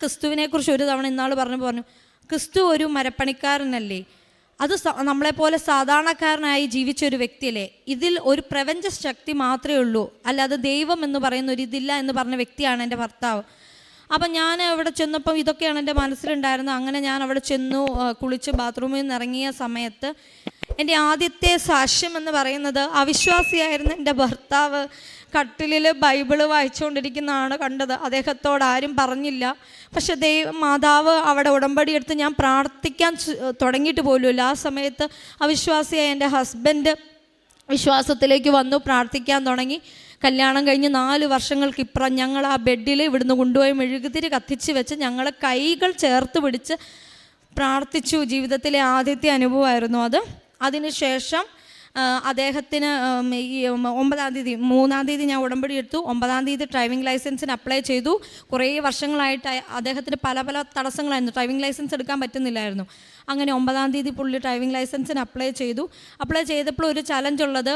ക്രിസ്തുവിനെക്കുറിച്ച് ഒരു തവണ ഇന്നാൾ പറഞ്ഞു ക്രിസ്തു ഒരു മരപ്പണിക്കാരനല്ലേ, അത് നമ്മളെപ്പോലെ സാധാരണക്കാരനായി ജീവിച്ച ഒരു വ്യക്തിയല്ലേ, ഇതിൽ ഒരു പ്രപഞ്ച ശക്തി മാത്രമേ ഉള്ളൂ, അല്ലാതെ ദൈവം എന്ന് പറയുന്ന ഒരു ഇതില്ല എന്ന് പറഞ്ഞ വ്യക്തിയാണ് എൻ്റെ ഭർത്താവ്. അപ്പം ഞാൻ അവിടെ ചെന്നപ്പം ഇതൊക്കെയാണ് എൻ്റെ മനസ്സിലുണ്ടായിരുന്നത്. അങ്ങനെ ഞാൻ അവിടെ ചെന്നു, കുളിച്ച് ബാത്റൂമിൽ നിന്ന് ഇറങ്ങിയ സമയത്ത് എൻ്റെ ആദ്യത്തെ സാക്ഷ്യം എന്ന് പറയുന്നത് അവിശ്വാസിയായിരുന്ന എൻ്റെ ഭർത്താവ് കട്ടിലിൽ ബൈബിള് വായിച്ചുകൊണ്ടിരിക്കുന്നതാണ് കണ്ടത്. അദ്ദേഹത്തോട് ആരും പറഞ്ഞില്ല. പക്ഷെ മാതാവ് അവിടെ ഉടമ്പടി എടുത്ത് ഞാൻ പ്രാർത്ഥിക്കാൻ തുടങ്ങിയിട്ട് പോലുമില്ല. ആ സമയത്ത് അവിശ്വാസിയായ എൻ്റെ ഹസ്ബൻഡ് വിശ്വാസത്തിലേക്ക് വന്നു, പ്രാർത്ഥിക്കാൻ തുടങ്ങി. കല്യാണം കഴിഞ്ഞ് 4 വർഷങ്ങൾക്കിപ്പുറം ഞങ്ങൾ ആ ബെഡിൽ ഇവിടുന്ന് കൊണ്ടുപോയി മെഴുകുതിരി കത്തിച്ച് വെച്ച് ഞങ്ങൾ കൈകൾ ചേർത്ത് പിടിച്ച് പ്രാർത്ഥിച്ചു. ജീവിതത്തിലെ ആദ്യത്തെ അനുഭവമായിരുന്നു അത്. അതിനുശേഷം അദ്ദേഹത്തിന് ഈ 9-ാം തീയതി 3-ാം തീയതി ഞാൻ ഉടമ്പടി എടുത്തു. 9-ാം തീയതി ഡ്രൈവിംഗ് ലൈസൻസിന് അപ്ലൈ ചെയ്തു. കുറേ വർഷങ്ങളായിട്ട് അദ്ദേഹത്തിന് പല തടസ്സങ്ങളായിരുന്നു, ഡ്രൈവിംഗ് ലൈസൻസ് എടുക്കാൻ പറ്റുന്നില്ലായിരുന്നു. അങ്ങനെ 9-ാം തീയതി പുള്ളി ഡ്രൈവിംഗ് ലൈസൻസിന് അപ്ലൈ ചെയ്തു. അപ്ലൈ ചെയ്തപ്പോൾ ഒരു ചലഞ്ച് ഉള്ളത്,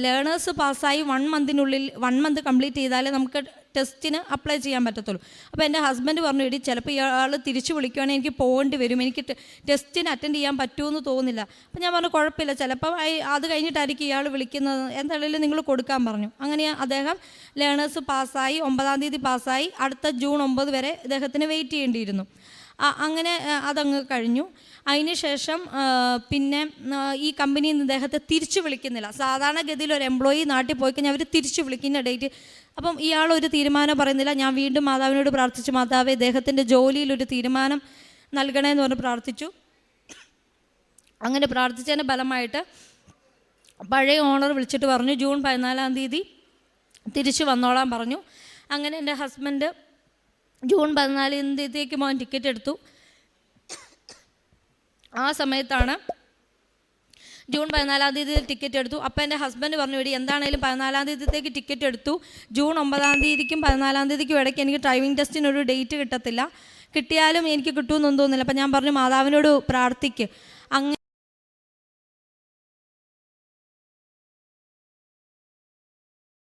ലേണേഴ്സ് പാസ്സായി 1 മന്ത് കംപ്ലീറ്റ് ചെയ്താലേ നമുക്ക് ടെസ്റ്റിന് അപ്ലൈ ചെയ്യാൻ പറ്റത്തുള്ളൂ. അപ്പോൾ എൻ്റെ ഹസ്ബൻഡ് പറഞ്ഞു, എടി ചിലപ്പോൾ ഇയാൾ തിരിച്ചു വിളിക്കുകയാണെങ്കിൽ എനിക്ക് പോകേണ്ടി വരും, എനിക്ക് ടെസ്റ്റിന് അറ്റൻഡ് ചെയ്യാൻ പറ്റുമെന്ന് തോന്നുന്നില്ല. അപ്പോൾ ഞാൻ പറഞ്ഞു കുഴപ്പമില്ല, ചിലപ്പോൾ അത് കഴിഞ്ഞിട്ടായിരിക്കും ഇയാൾ വിളിക്കുന്നത്, എന്തായാലും നിങ്ങൾ കൊടുക്കാൻ പറഞ്ഞു. അങ്ങനെ അദ്ദേഹം ലേണേഴ്സ് പാസ്സായി, 9-ാം തീയതി പാസ്സായി. അടുത്ത ജൂൺ 9 വരെ ഇദ്ദേഹത്തിന് വെയിറ്റ് ചെയ്യേണ്ടിയിരുന്നു. അങ്ങനെ അതങ്ങ് കഴിഞ്ഞു. അതിന് ശേഷം പിന്നെ ഈ കമ്പനിയിൽ നിന്ന് ഇദ്ദേഹത്തെ തിരിച്ചു വിളിക്കുന്നില്ല. സാധാരണഗതിയിൽ ഒരു എംപ്ലോയി നാട്ടിൽ പോയി കഴിഞ്ഞാൽ അവർ തിരിച്ചു വിളിക്കുന്ന ഡേറ്റ്. അപ്പം ഇയാളൊരു തീരുമാനം പറയുന്നില്ല. ഞാൻ വീണ്ടും മാതാവിനോട് പ്രാർത്ഥിച്ചു, മാതാവേ ഇദ്ദേഹത്തിൻ്റെ ജോലിയിലൊരു തീരുമാനം നൽകണമെന്ന് പറഞ്ഞ് പ്രാർത്ഥിച്ചു. അങ്ങനെ പ്രാർത്ഥിച്ചതിൻ്റെ ഫലമായിട്ട് പഴയ ഓണർ വിളിച്ചിട്ട് പറഞ്ഞു ജൂൺ 14-ാം തീയതി തിരിച്ചു വന്നോളാൻ പറഞ്ഞു. അങ്ങനെ എൻ്റെ ഹസ്ബൻഡ് ജൂൺ 14-ാം തീയതിക്ക് പോകാൻ ടിക്കറ്റ് എടുത്തു. ആ സമയത്താണ് ജൂൺ 14-ാം തീയതി ടിക്കറ്റ് എടുത്തു. അപ്പോൾ എൻ്റെ ഹസ്ബൻഡ് പറഞ്ഞു, എടി എന്താണേലും 14-ാം തീയതിക്ക് ടിക്കറ്റ് എടുത്തു, ജൂൺ 9-ാം തീയതിക്കും 14-ാം തീയതിക്കും ഇടയ്ക്ക് എനിക്ക് ഡ്രൈവിംഗ് ടെസ്റ്റിനൊരു ഡേറ്റ് കിട്ടത്തില്ല, കിട്ടിയാലും എനിക്ക് കിട്ടുമെന്നൊന്നും തോന്നുന്നില്ല. അപ്പം ഞാൻ പറഞ്ഞു മാതാവിനോട് പ്രാർത്ഥിക്ക്. അങ്ങനെ